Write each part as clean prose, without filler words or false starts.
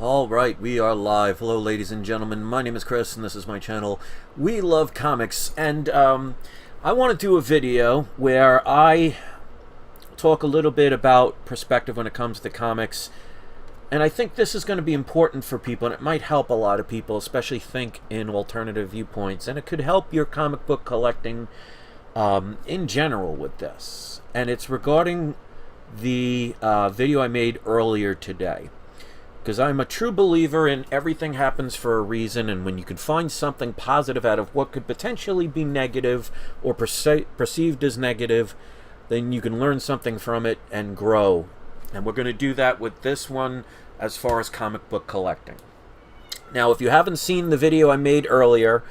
Alright, we are live. Hello ladies and gentlemen, my name is Chris and this is my channel. We love comics, and I want to do a video where I talk a little bit about perspective when it comes to comics. And I think this is going to be important for people, and it might help a lot of people, especially think in alternative viewpoints. And it could help your comic book collecting in general with this. And it's regarding the video I made earlier today. Because I'm a true believer in everything happens for a reason, and when you can find something positive out of what could potentially be negative or perceived as negative, then you can learn something from it and grow. And we're going to do that with this one as far as comic book collecting. Now, if you haven't seen the video I made earlier,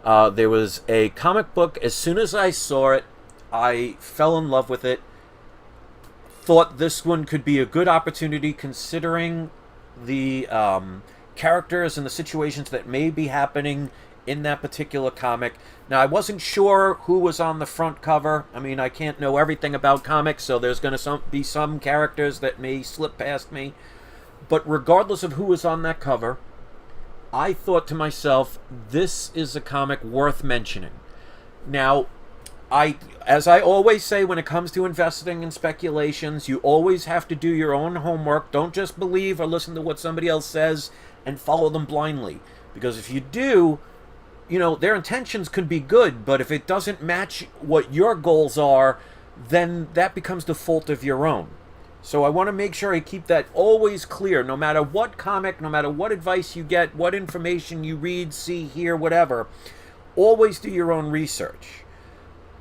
there was a comic book. As soon as I saw it, I fell in love with it. Thought this one could be a good opportunity considering the characters and the situations that may be happening in that particular comic. Now, I wasn't sure who was on the front cover. I mean, I can't know everything about comics, so there's going to be some characters that may slip past me. But regardless of who was on that cover, I thought to myself, this is a comic worth mentioning. Now, as I always say when it comes to investing in speculations, you always have to do your own homework. Don't just believe or listen to what somebody else says and follow them blindly. Because if you do, you know, their intentions could be good, but if it doesn't match what your goals are, then that becomes the fault of your own. So I want to make sure I keep that always clear, no matter what comic, no matter what advice you get, what information you read, see, hear, whatever. Always do your own research.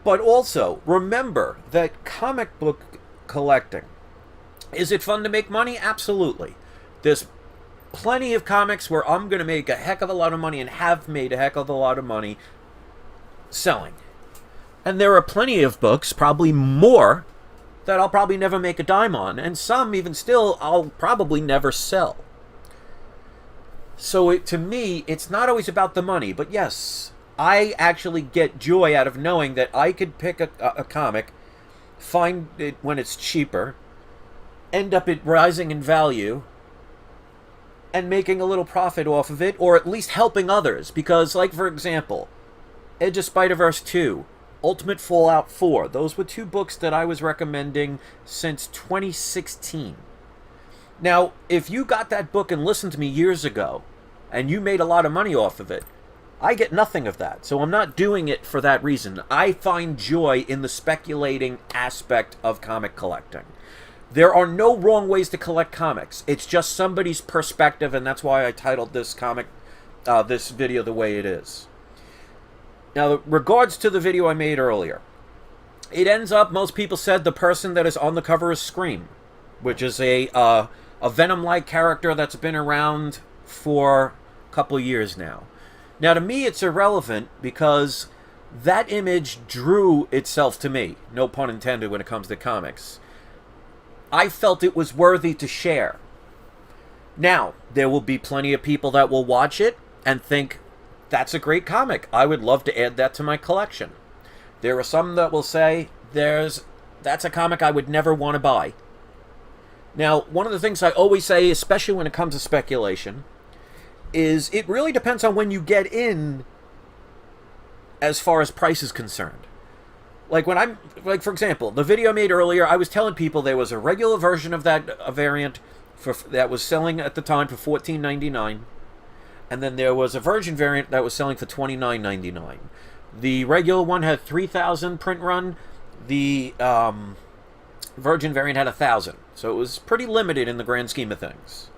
But also, remember that comic book collecting, is it fun to make money? Absolutely. There's plenty of comics where I'm going to make a heck of a lot of money and have made a heck of a lot of money selling. And there are plenty of books, probably more, that I'll probably never make a dime on. And some, even still, I'll probably never sell. So to me, it's not always about the money. But yes, I actually get joy out of knowing that I could pick a comic, find it when it's cheaper, end up it rising in value, and making a little profit off of it, or at least helping others. Because, like, for example, Edge of Spider-Verse 2, Ultimate Fallout 4, those were two books that I was recommending since 2016. Now, if you got that book and listened to me years ago, and you made a lot of money off of it, I get nothing of that, so I'm not doing it for that reason. I find joy in the speculating aspect of comic collecting. There are no wrong ways to collect comics. It's just somebody's perspective, and that's why I titled this this video the way it is. Now, regards to the video I made earlier, it ends up, most people said, the person that is on the cover is Scream, which is a Venom-like character that's been around for a couple years now. Now, to me, it's irrelevant because that image drew itself to me. No pun intended when it comes to comics. I felt it was worthy to share. Now, there will be plenty of people that will watch it and think, that's a great comic. I would love to add that to my collection. There are some that will say, that's a comic I would never want to buy. Now, one of the things I always say, especially when it comes to speculation, is it really depends on when you get in as far as price is concerned. Like for example, the video I made earlier, I was telling people there was a regular version of that variant that was selling at the time for $14.99, and then there was a Virgin variant that was selling for $29.99. The regular one had 3,000 print run. The Virgin variant had 1,000, so it was pretty limited in the grand scheme of things.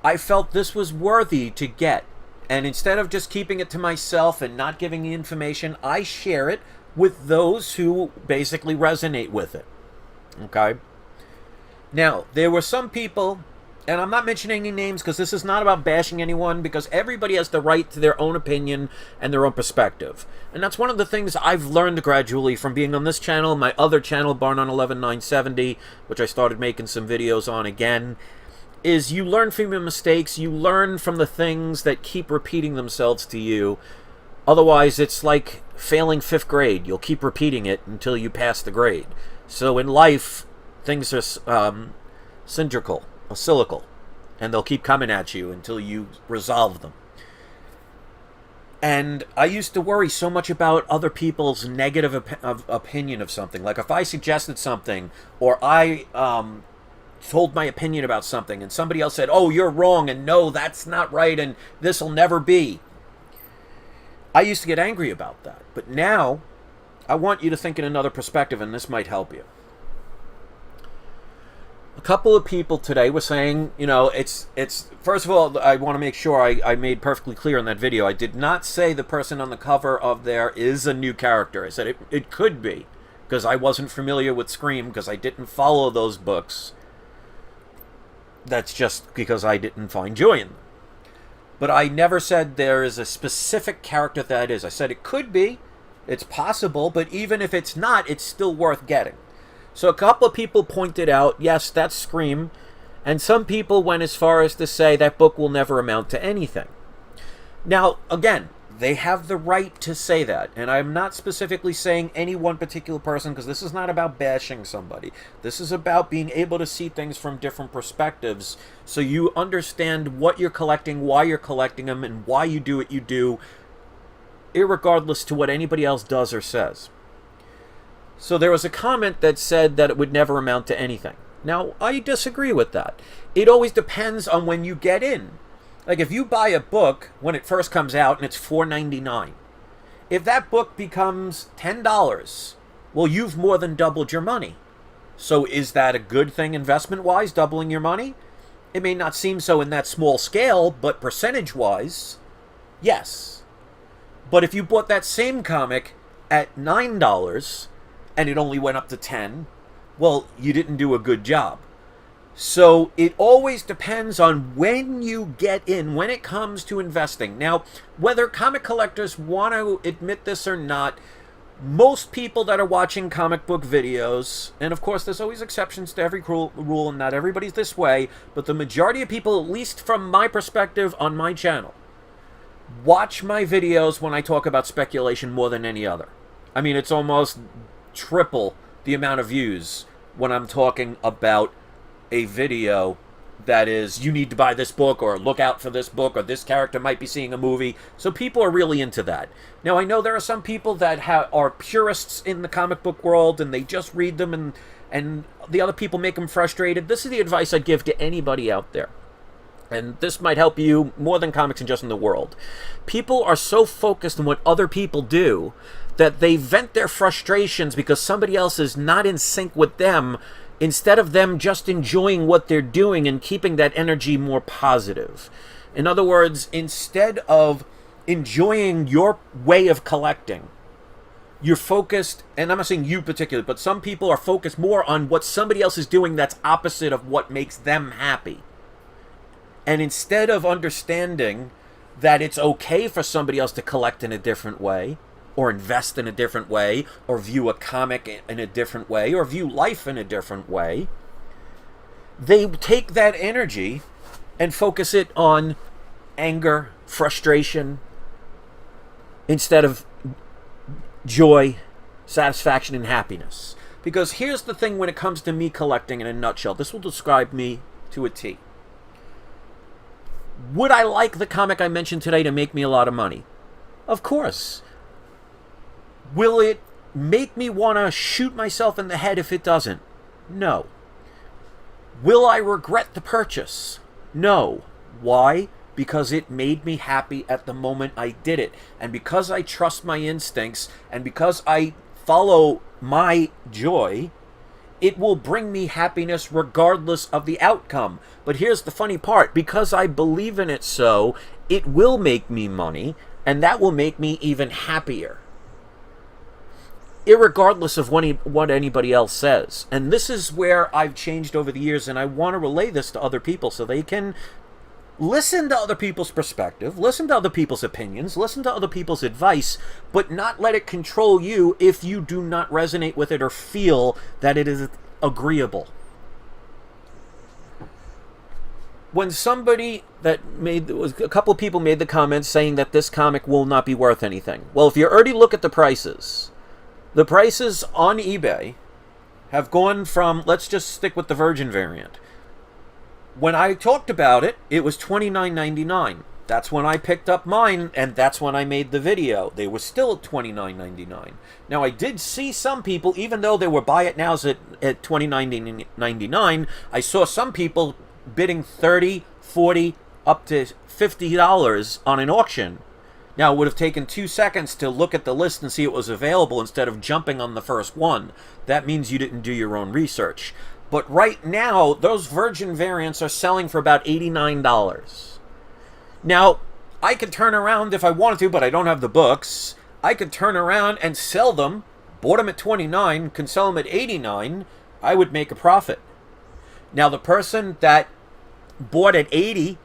I felt this was worthy to get, and instead of just keeping it to myself and not giving the information, I share it with those who basically resonate with it. Okay? Now, there were some people, and I'm not mentioning any names because this is not about bashing anyone, because everybody has the right to their own opinion and their own perspective. And that's one of the things I've learned gradually from being on this channel, my other channel, Barn on 11970, which I started making some videos on again, is you learn from your mistakes, you learn from the things that keep repeating themselves to you. Otherwise, it's like failing 5th grade. You'll keep repeating it until you pass the grade. So in life, things are cylindrical. and they'll keep coming at you until you resolve them. And I used to worry so much about other people's negative opinion of something. Like if I suggested something, or I told my opinion about something, and somebody else said, oh, you're wrong, and no, that's not right, and this'll never be. I used to get angry about that. But now, I want you to think in another perspective, and this might help you. A couple of people today were saying, you know, it's first of all, I want to make sure I made perfectly clear in that video. I did not say the person on the cover of there is a new character. I said it could be, because I wasn't familiar with Scream, because I didn't follow those books. That's just because I didn't find joy in them. But I never said there is a specific character that is. I said it could be, it's possible, but even if it's not, it's still worth getting. So a couple of people pointed out, yes, that's Scream, and some people went as far as to say that book will never amount to anything. Now, again, they have the right to say that, and I'm not specifically saying any one particular person, because this is not about bashing somebody. This is about being able to see things from different perspectives, so you understand what you're collecting, why you're collecting them, and why you do what you do, irregardless to what anybody else does or says. So there was a comment that said that it would never amount to anything. Now, I disagree with that. It always depends on when you get in. Like, if you buy a book when it first comes out and it's $4.99, if that book becomes $10, well, you've more than doubled your money. So is that a good thing investment-wise, doubling your money? It may not seem so in that small scale, but percentage-wise, yes. But if you bought that same comic at $9 and it only went up to 10, well, you didn't do a good job. So it always depends on when you get in, when it comes to investing. Now, whether comic collectors want to admit this or not, most people that are watching comic book videos, and of course there's always exceptions to every rule, and not everybody's this way, but the majority of people, at least from my perspective on my channel, watch my videos when I talk about speculation more than any other. I mean, it's almost triple the amount of views when I'm talking about a video that is, you need to buy this book, or look out for this book, or this character might be seeing a movie. So people are really into that. Now, I know there are some people that are purists in the comic book world, and they just read them, and the other people make them frustrated. This is the advice I'd give to anybody out there. And this might help you more than comics and just in the world. People are so focused on what other people do that they vent their frustrations because somebody else is not in sync with them, instead of them just enjoying what they're doing and keeping that energy more positive. In other words, instead of enjoying your way of collecting, you're focused, and I'm not saying you particularly, but some people are focused more on what somebody else is doing that's opposite of what makes them happy. And instead of understanding that it's okay for somebody else to collect in a different way, or invest in a different way, or view a comic in a different way, or view life in a different way, they take that energy and focus it on anger, frustration, instead of joy, satisfaction, and happiness. Because here's the thing when it comes to me collecting in a nutshell. This will describe me to a T. Would I like the comic I mentioned today to make me a lot of money? Of course. Will it make me want to shoot myself in the head if it doesn't? No. Will I regret the purchase? No. Why? Because it made me happy at the moment I did it. And because I trust my instincts, and because I follow my joy, it will bring me happiness regardless of the outcome. But here's the funny part. Because I believe in it so, it will make me money, and that will make me even happier, irregardless of what anybody else says. And this is where I've changed over the years, and I want to relay this to other people so they can listen to other people's perspective, listen to other people's opinions, listen to other people's advice, but not let it control you if you do not resonate with it or feel that it is agreeable. When somebody a couple of people made the comment saying that this comic will not be worth anything. Well, if you already look at the prices on eBay have gone from, let's just stick with the Virgin variant. When I talked about it, it was $29.99. That's when I picked up mine, and that's when I made the video. They were still at $29.99. Now, I did see some people, even though they were buy it nows at $29.99, I saw some people bidding $30, $40, up to $50 on an auction. Now, it would have taken 2 seconds to look at the list and see it was available instead of jumping on the first one. That means you didn't do your own research. But right now, those Virgin variants are selling for about $89. Now, I could turn around if I wanted to, but I don't have the books. I could turn around and sell them, bought them at $29, can sell them at $89. I would make a profit. Now, the person that bought at $80,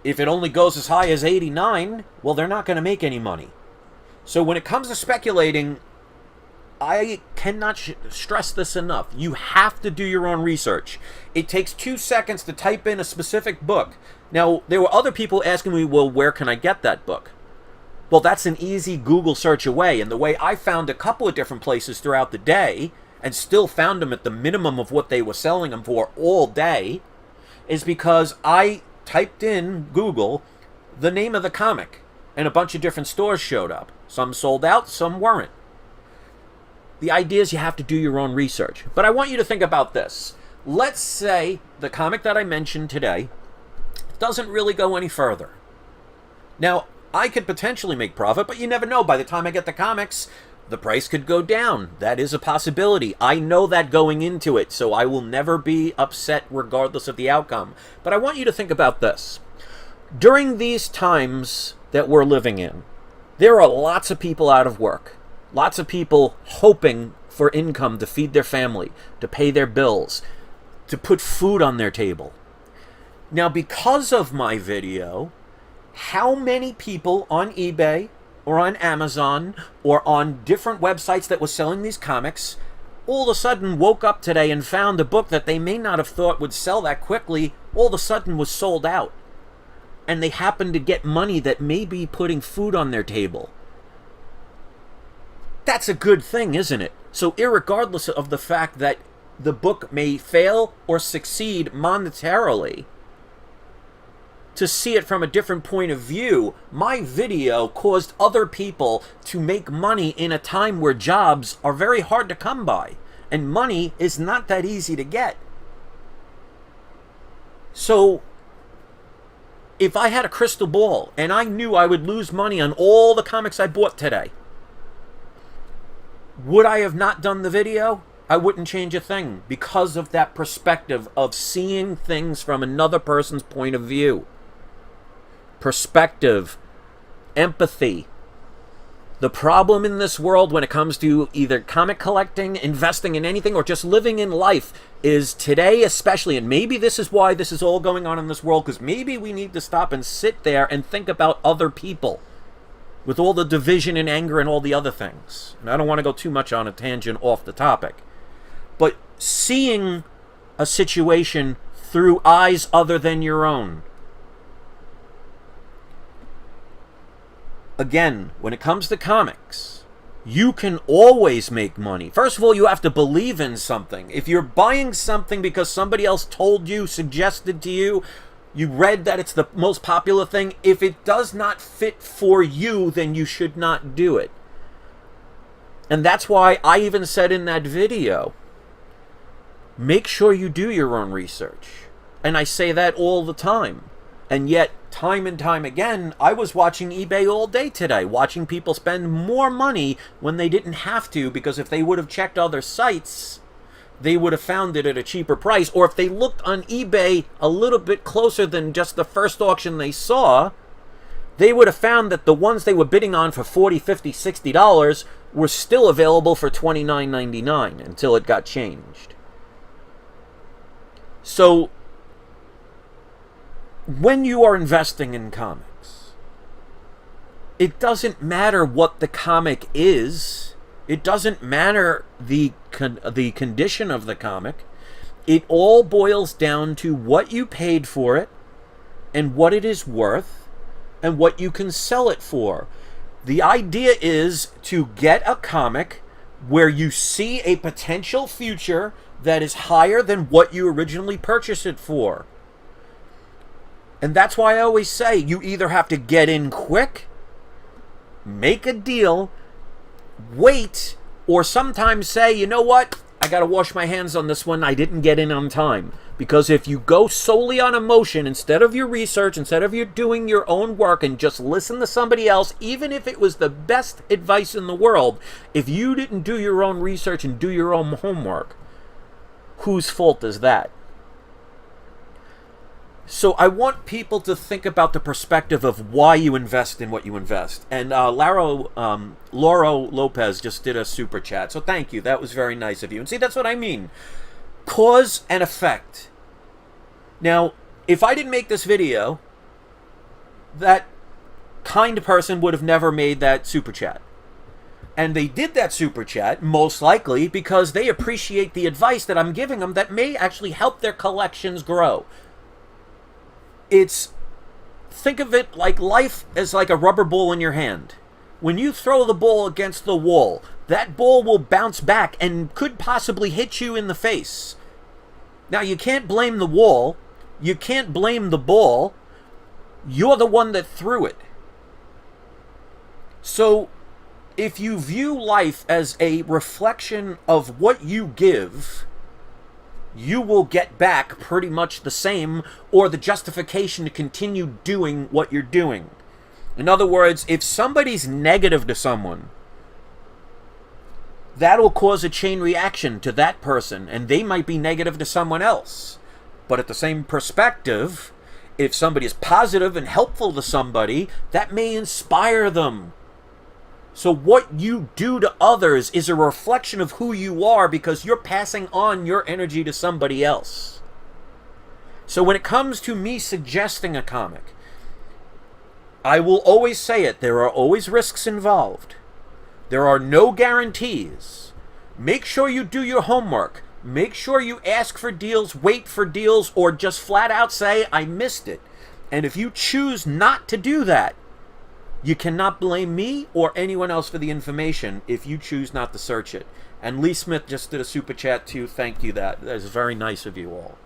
if it only goes as high as $89, well, they're not going to make any money. So when it comes to speculating, I cannot stress this enough. You have to do your own research. It takes 2 seconds to type in a specific book. Now, there were other people asking me, well, where can I get that book? Well, that's an easy Google search away. And the way I found a couple of different places throughout the day and still found them at the minimum of what they were selling them for all day is because I typed in Google the name of the comic and a bunch of different stores showed up. Some sold out, some weren't. The idea is you have to do your own research. But I want you to think about this. Let's say the comic that I mentioned today doesn't really go any further. Now, I could potentially make profit, but you never know. By the time I get the comics, the price could go down. That is a possibility. I know that going into it, so I will never be upset regardless of the outcome. But I want you to think about this. During these times that we're living in, there are lots of people out of work. Lots of people hoping for income to feed their family, to pay their bills, to put food on their table. Now, because of my video, how many people on eBay or on Amazon or on different websites that were selling these comics all of a sudden woke up today and found a book that they may not have thought would sell that quickly, all of a sudden was sold out. And they happened to get money that may be putting food on their table. That's a good thing, isn't it? So irregardless of the fact that the book may fail or succeed monetarily, to see it from a different point of view, my video caused other people to make money in a time where jobs are very hard to come by. And money is not that easy to get. So, if I had a crystal ball and I knew I would lose money on all the comics I bought today, would I have not done the video? I wouldn't change a thing because of that perspective of seeing things from another person's point of view. Perspective, empathy. The problem in this world when it comes to either comic collecting, investing in anything, or just living in life is today especially, and maybe this is why this is all going on in this world, because maybe we need to stop and sit there and think about other people with all the division and anger and all the other things. And I don't want to go too much on a tangent off the topic. But seeing a situation through eyes other than your own. Again, when it comes to comics, you can always make money. First of all, you have to believe in something. If you're buying something because somebody else told you, suggested to you, you read that it's the most popular thing, if it does not fit for you, then you should not do it. And that's why I even said in that video, make sure you do your own research. And I say that all the time. And yet, time and time again, I was watching eBay all day today, watching people spend more money when they didn't have to, because if they would have checked other sites, they would have found it at a cheaper price. Or if they looked on eBay a little bit closer than just the first auction they saw, they would have found that the ones they were bidding on for $40, $50, $60 were still available for $29.99 until it got changed. So, when you are investing in comics, it doesn't matter what the comic is. It doesn't matter the condition of the comic. It all boils down to what you paid for it and what it is worth and what you can sell it for. The idea is to get a comic where you see a potential future that is higher than what you originally purchased it for. And that's why I always say you either have to get in quick, make a deal, wait, or sometimes say, you know what, I got to wash my hands on this one. I didn't get in on time. Because if you go solely on emotion, instead of your research, instead of you doing your own work and just listen to somebody else, even if it was the best advice in the world, if you didn't do your own research and do your own homework, whose fault is that? So I want people to think about the perspective of why you invest in what you invest. And Lauro Lopez just did a super chat. So thank you. That was very nice of you. And see, that's what I mean. Cause and effect. Now, if I didn't make this video, that kind person would have never made that super chat. And they did that super chat, most likely, because they appreciate the advice that I'm giving them that may actually help their collections grow. Think of it like life as like a rubber ball in your hand. When you throw the ball against the wall, that ball will bounce back and could possibly hit you in the face. Now, you can't blame the wall. You can't blame the ball. You're the one that threw it. So, if you view life as a reflection of what you give, you will get back pretty much the same, or the justification to continue doing what you're doing. In other words, if somebody's negative to someone, that'll cause a chain reaction to that person, and they might be negative to someone else. But at the same perspective, if somebody is positive and helpful to somebody, that may inspire them. So what you do to others is a reflection of who you are, because you're passing on your energy to somebody else. So when it comes to me suggesting a comic, I will always say it. There are always risks involved. There are no guarantees. Make sure you do your homework. Make sure you ask for deals, wait for deals, or just flat out say, I missed it. And if you choose not to do that, you cannot blame me or anyone else for the information if you choose not to search it. And Lee Smith just did a super chat too. Thank you. That is very nice of you all.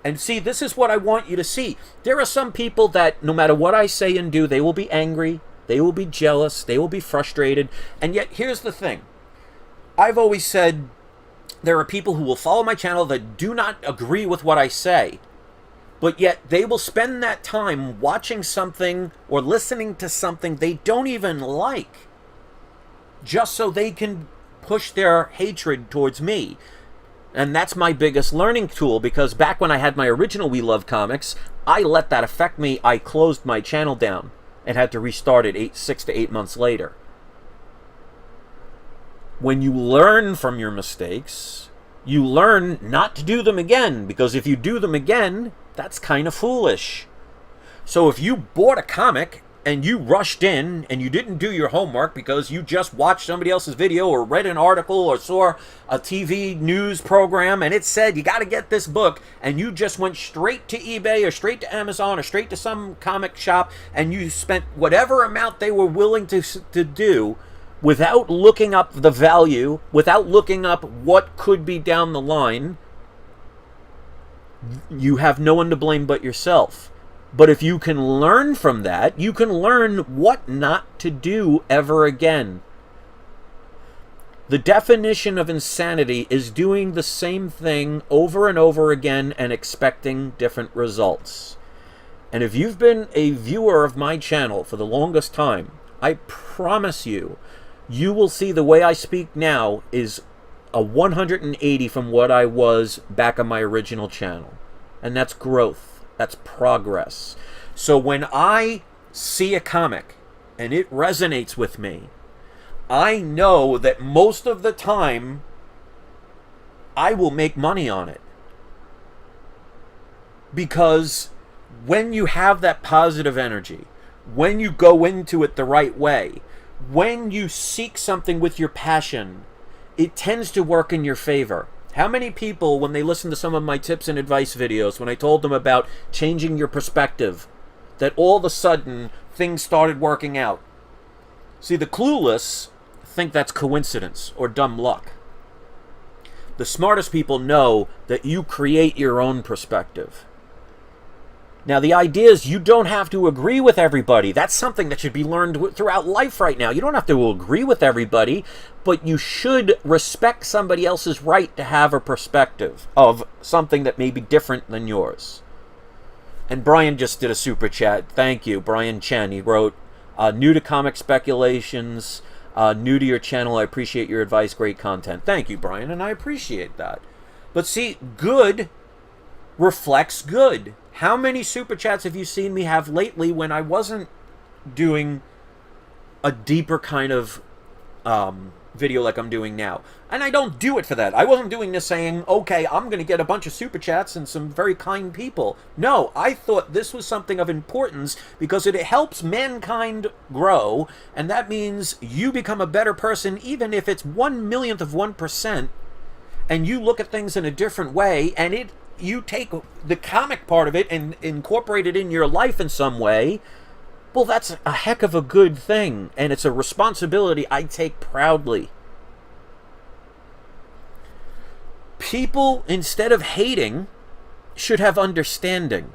And see, this is what I want you to see. There are some people that no matter what I say and do, they will be angry, they will be jealous, they will be frustrated. And yet, here's the thing. I've always said there are people who will follow my channel that do not agree with what I say. But yet they will spend that time watching something or listening to something they don't even like, just so they can push their hatred towards me. And that's my biggest learning tool, because back when I had my original We Love Comics, I let that affect me. I closed my channel down and had to restart it 6 to 8 months later. When you learn from your mistakes, you learn not to do them again, because if you do them again, that's kind of foolish. So if you bought a comic and you rushed in and you didn't do your homework because you just watched somebody else's video or read an article or saw a TV news program and it said you got to get this book, and you just went straight to eBay or straight to Amazon or straight to some comic shop and you spent whatever amount they were willing to do without looking up the value, without looking up what could be down the line, you have no one to blame but yourself. But if you can learn from that, you can learn what not to do ever again. The definition of insanity is doing the same thing over and over again and expecting different results. And if you've been a viewer of my channel for the longest time, I promise you, you will see the way I speak now is a 180 from what I was back on my original channel. And that's growth. That's progress. So when I see a comic and it resonates with me, I know that most of the time I will make money on it. Because when you have that positive energy, when you go into it the right way, when you seek something with your passion, it tends to work in your favor. How many people, when they listen to some of my tips and advice videos, when I told them about changing your perspective, that all of a sudden things started working out? See, the clueless think that's coincidence or dumb luck. The smartest people know that you create your own perspective. Now, the idea is you don't have to agree with everybody. That's something that should be learned throughout life right now. You don't have to agree with everybody, but you should respect somebody else's right to have a perspective of something that may be different than yours. And Brian just did a super chat. Thank you, Brian Chen. He wrote, new to comic speculations, new to your channel. I appreciate your advice. Great content. Thank you, Brian, and I appreciate that. But see, good reflects good. How many super chats have you seen me have lately when I wasn't doing a deeper kind of video like I'm doing now? And I don't do it for that. I wasn't doing this saying, okay, I'm going to get a bunch of super chats and some very kind people. No, I thought this was something of importance because it helps mankind grow, and that means you become a better person even if it's 1/1,000,000th of 1%, and you look at things in a different way, and you take the comic part of it and incorporate it in your life in some way. Well, that's a heck of a good thing, and it's a responsibility I take proudly. People, instead of hating, should have understanding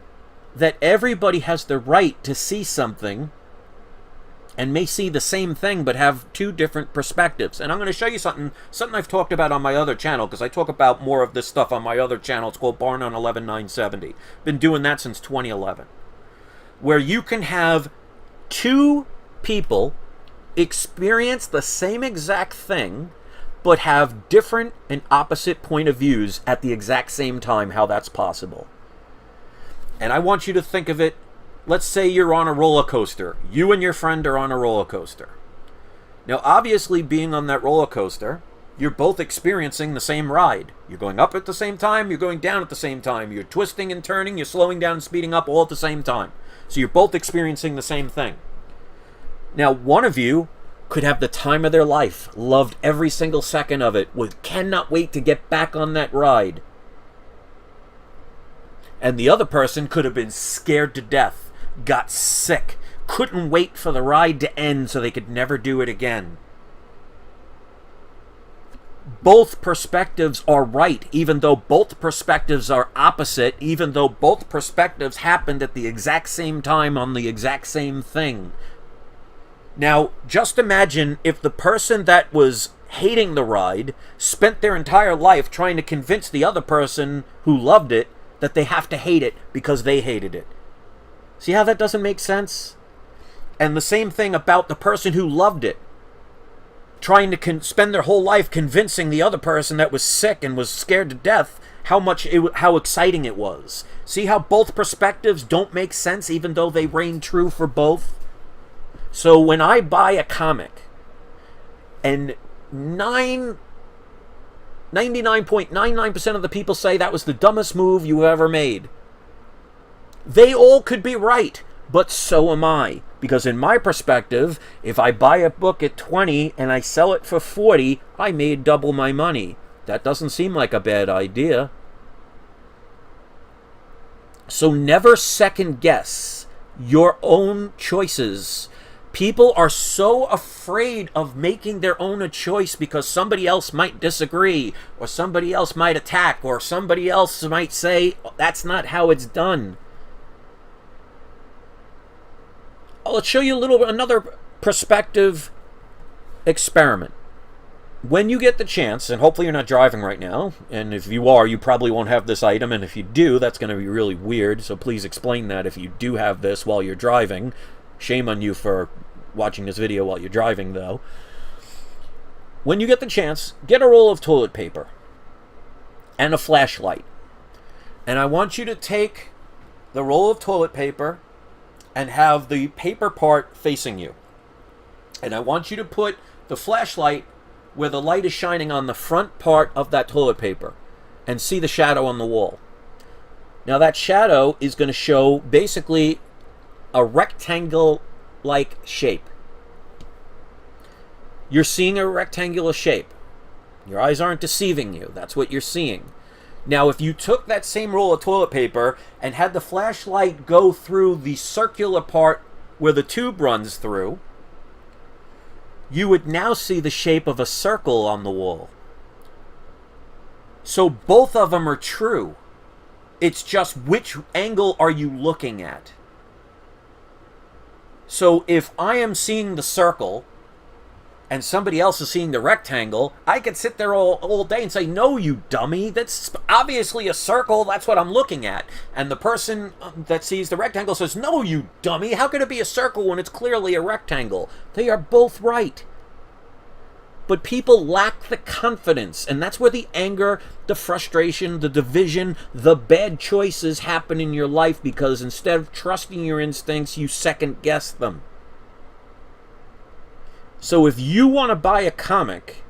that everybody has the right to see something and may see the same thing but have two different perspectives. And I'm going to show you something I've talked about on my other channel, because I talk about more of this stuff on my other channel. It's called Barn on 11970. Been doing that since 2011. Where you can have two people experience the same exact thing but have different and opposite point of views at the exact same time. How that's possible. And I want you to think of it. Let's say you're on a roller coaster. You and your friend are on a roller coaster. Now, obviously, being on that roller coaster, you're both experiencing the same ride. You're going up at the same time, you're going down at the same time. You're twisting and turning, you're slowing down and speeding up all at the same time. So you're both experiencing the same thing. Now, one of you could have the time of their life, loved every single second of it, cannot wait to get back on that ride. And the other person could have been scared to death, got sick, couldn't wait for the ride to end so they could never do it again. Both perspectives are right, even though both perspectives are opposite, even though both perspectives happened at the exact same time on the exact same thing. Now, just imagine if the person that was hating the ride spent their entire life trying to convince the other person who loved it that they have to hate it because they hated it. See how that doesn't make sense? And the same thing about the person who loved it, trying to spend their whole life convincing the other person that was sick and was scared to death how exciting it was. See how both perspectives don't make sense even though they reign true for both? So when I buy a comic and 99.99% of the people say that was the dumbest move you ever made, they all could be right, but so am I. Because in my perspective, if I buy a book at 20 and I sell it for 40, I made double my money. That doesn't seem like a bad idea. So never second guess your own choices. People are so afraid of making their own a choice because somebody else might disagree, or somebody else might attack, or somebody else might say, that's not how it's done. Let's show you another perspective experiment. When you get the chance, and hopefully you're not driving right now, and if you are, you probably won't have this item, and if you do, that's going to be really weird, so please explain that if you do have this while you're driving. Shame on you for watching this video while you're driving, though. When you get the chance, get a roll of toilet paper and a flashlight. And I want you to take the roll of toilet paper and have the paper part facing you. And I want you to put the flashlight where the light is shining on the front part of that toilet paper and see the shadow on the wall. Now that shadow is going to show basically a rectangle-like shape. You're seeing a rectangular shape. Your eyes aren't deceiving you. That's what you're seeing. Now, if you took that same roll of toilet paper and had the flashlight go through the circular part where the tube runs through, you would now see the shape of a circle on the wall. So both of them are true. It's just which angle are you looking at? So if I am seeing the circle and somebody else is seeing the rectangle, I could sit there all day and say, no, you dummy, that's obviously a circle, that's what I'm looking at. And the person that sees the rectangle says, no, you dummy, how could it be a circle when it's clearly a rectangle? They are both right. But people lack the confidence, and that's where the anger, the frustration, the division, the bad choices happen in your life, because instead of trusting your instincts, you second guess them. So if you want to buy a comic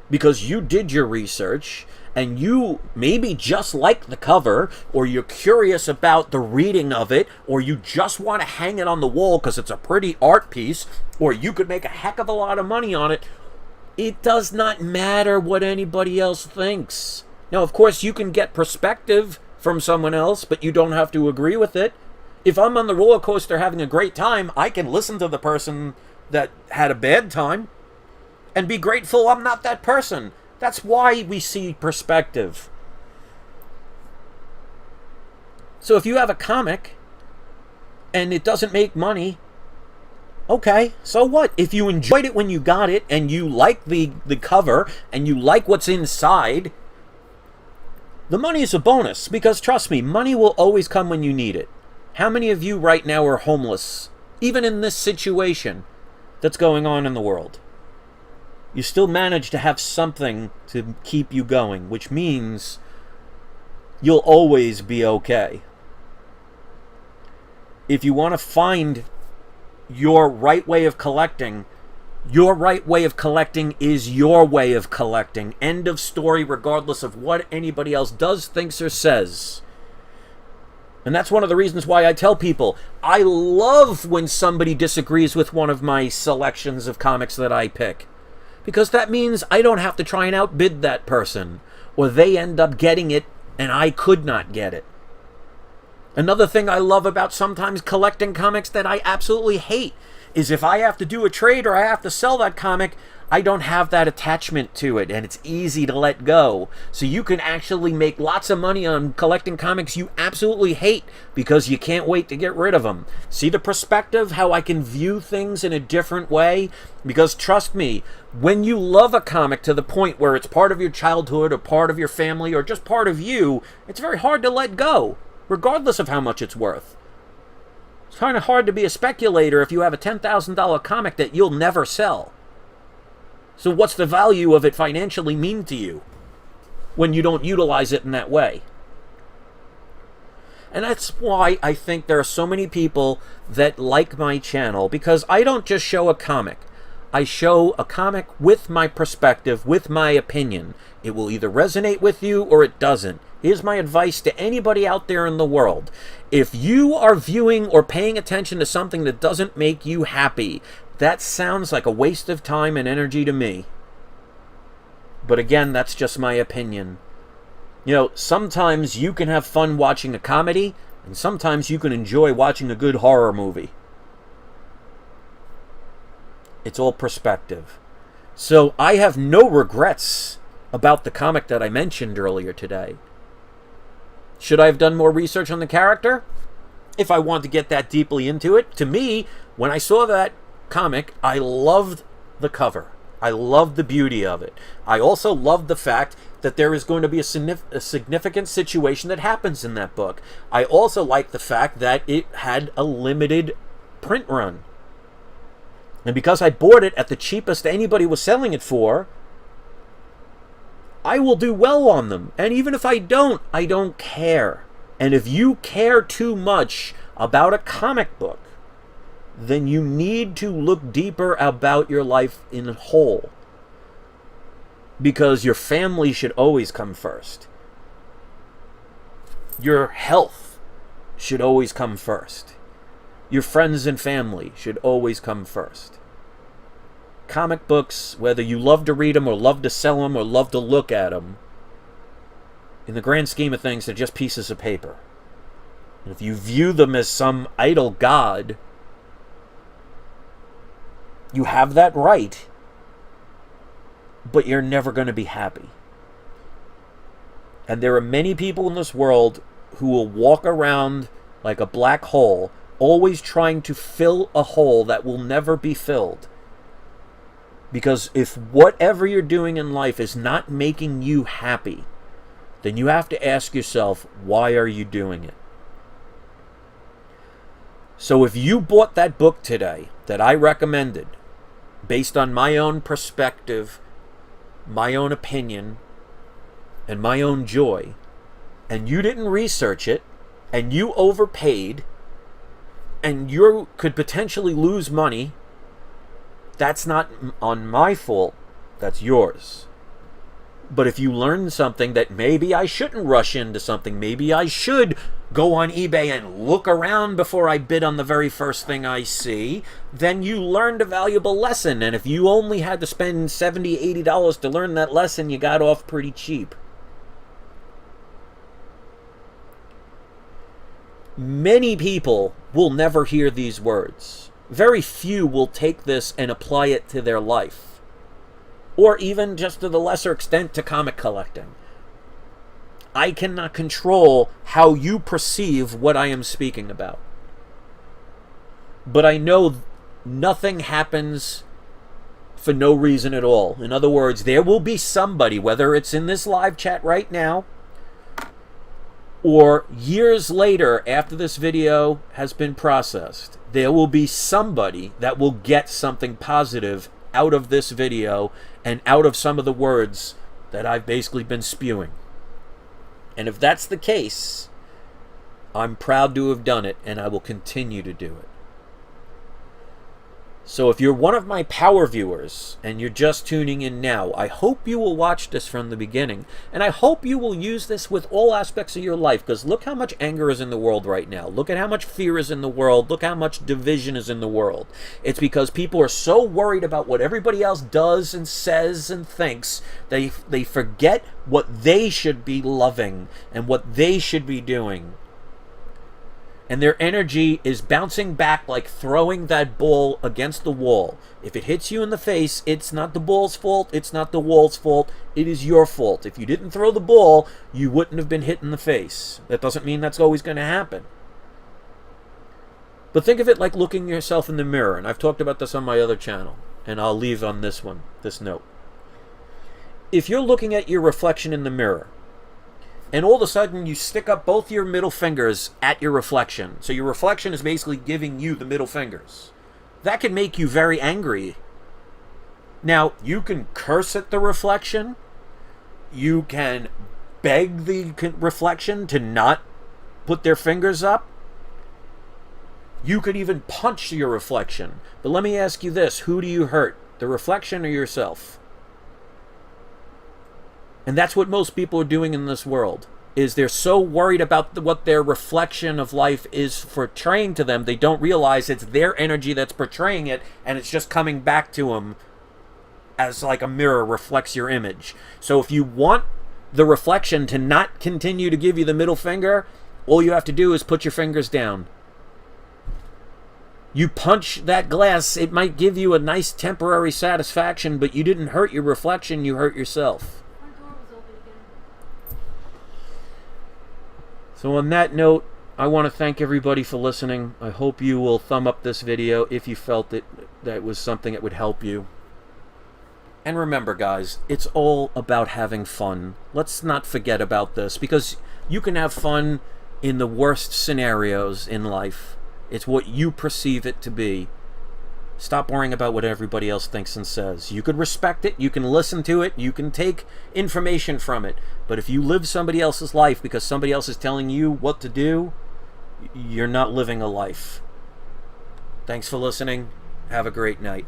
because you did your research and you maybe just like the cover, or you're curious about the reading of it, or you just want to hang it on the wall because it's a pretty art piece, or you could make a heck of a lot of money on it, it does not matter what anybody else thinks. Now, of course, you can get perspective from someone else, but you don't have to agree with it. If I'm on the roller coaster having a great time, I can listen to the person that had a bad time and be grateful I'm not that person. That's why we see perspective. So if you have a comic and it doesn't make money, okay, so what? If you enjoyed it when you got it and you like the cover and you like what's inside, the money is a bonus, because trust me, money will always come when you need it. How many of you right now are homeless, even in this situation that's going on in the world? You still manage to have something to keep you going, which means you'll always be okay. If you want to find your right way of collecting, your right way of collecting is your way of collecting. End of story, regardless of what anybody else does, thinks, or says. And that's one of the reasons why I tell people, I love when somebody disagrees with one of my selections of comics that I pick. Because that means I don't have to try and outbid that person, or they end up getting it and I could not get it. Another thing I love about sometimes collecting comics that I absolutely hate is if I have to do a trade or I have to sell that comic, I don't have that attachment to it, and it's easy to let go. So you can actually make lots of money on collecting comics you absolutely hate because you can't wait to get rid of them. See the perspective, how I can view things in a different way? Because trust me, when you love a comic to the point where it's part of your childhood or part of your family or just part of you, it's very hard to let go, regardless of how much it's worth. It's kind of hard to be a speculator if you have a $10,000 comic that you'll never sell. So what's the value of it financially mean to you when you don't utilize it in that way? And that's why I think there are so many people that like my channel, because I don't just show a comic. I show a comic with my perspective, with my opinion. It will either resonate with you or it doesn't. Here's my advice to anybody out there in the world. If you are viewing or paying attention to something that doesn't make you happy, that sounds like a waste of time and energy to me. But again, that's just my opinion. You know, sometimes you can have fun watching a comedy, and sometimes you can enjoy watching a good horror movie. It's all perspective. So I have no regrets about the comic that I mentioned earlier today. Should I have done more research on the character? If I want to get that deeply into it. To me, when I saw that comic, I loved the cover. I loved the beauty of it. I also loved the fact that there is going to be a significant situation that happens in that book. I also liked the fact that it had a limited print run. And because I bought it at the cheapest anybody was selling it for, I will do well on them. And even if I don't care. And if you care too much about a comic book, then you need to look deeper about your life in whole. Because your family should always come first. Your health should always come first. Your friends and family should always come first. Comic books, whether you love to read them or love to sell them or love to look at them, in the grand scheme of things, they're just pieces of paper. And if you view them as some idol god, you have that right, but you're never going to be happy. And there are many people in this world who will walk around like a black hole, always trying to fill a hole that will never be filled. Because if whatever you're doing in life is not making you happy, then you have to ask yourself, why are you doing it? So if you bought that book today that I recommended, based on my own perspective, my own opinion, and my own joy, and you didn't research it, and you overpaid, and you could potentially lose money, that's not on my fault, that's yours. But if you learn something that maybe I shouldn't rush into something, maybe I should go on eBay and look around before I bid on the very first thing I see, then you learned a valuable lesson. And if you only had to spend $70, $80 to learn that lesson, you got off pretty cheap. Many people will never hear these words. Very few will take this and apply it to their life. Or even just to the lesser extent to comic collecting. I cannot control how you perceive what I am speaking about. But I know nothing happens for no reason at all. In other words, there will be somebody, whether it's in this live chat right now, or years later after this video has been processed, there will be somebody that will get something positive out of this video and out of some of the words that I've basically been spewing. And if that's the case, I'm proud to have done it, and I will continue to do it. So if you're one of my power viewers and you're just tuning in now, I hope you will watch this from the beginning. And I hope you will use this with all aspects of your life, because look how much anger is in the world right now. Look at how much fear is in the world. Look how much division is in the world. It's because people are so worried about what everybody else does and says and thinks, they forget what they should be loving and what they should be doing. And their energy is bouncing back like throwing that ball against the wall. If it hits you in the face, it's not the ball's fault, it's not the wall's fault, it is your fault. If you didn't throw the ball, you wouldn't have been hit in the face. That doesn't mean that's always going to happen. But think of it like looking yourself in the mirror, and I've talked about this on my other channel, and I'll leave on this one, this note. If you're looking at your reflection in the mirror, and all of a sudden you stick up both your middle fingers at your reflection. So your reflection is basically giving you the middle fingers. That can make you very angry. Now, you can curse at the reflection. You can beg the reflection to not put their fingers up. You could even punch your reflection. But let me ask you this. Who do you hurt? The reflection or yourself? And that's what most people are doing in this world, is they're so worried about what their reflection of life is portraying to them, they don't realize it's their energy that's portraying it, and it's just coming back to them as like a mirror reflects your image. So if you want the reflection to not continue to give you the middle finger, all you have to do is put your fingers down. You punch that glass, it might give you a nice temporary satisfaction, but you didn't hurt your reflection, you hurt yourself. So on that note, I want to thank everybody for listening. I hope you will thumb up this video if you felt that was something that would help you. And remember, guys, it's all about having fun. Let's not forget about this, because you can have fun in the worst scenarios in life. It's what you perceive it to be. Stop worrying about what everybody else thinks and says. You could respect it, you can listen to it, you can take information from it. But if you live somebody else's life because somebody else is telling you what to do, you're not living a life. Thanks for listening. Have a great night.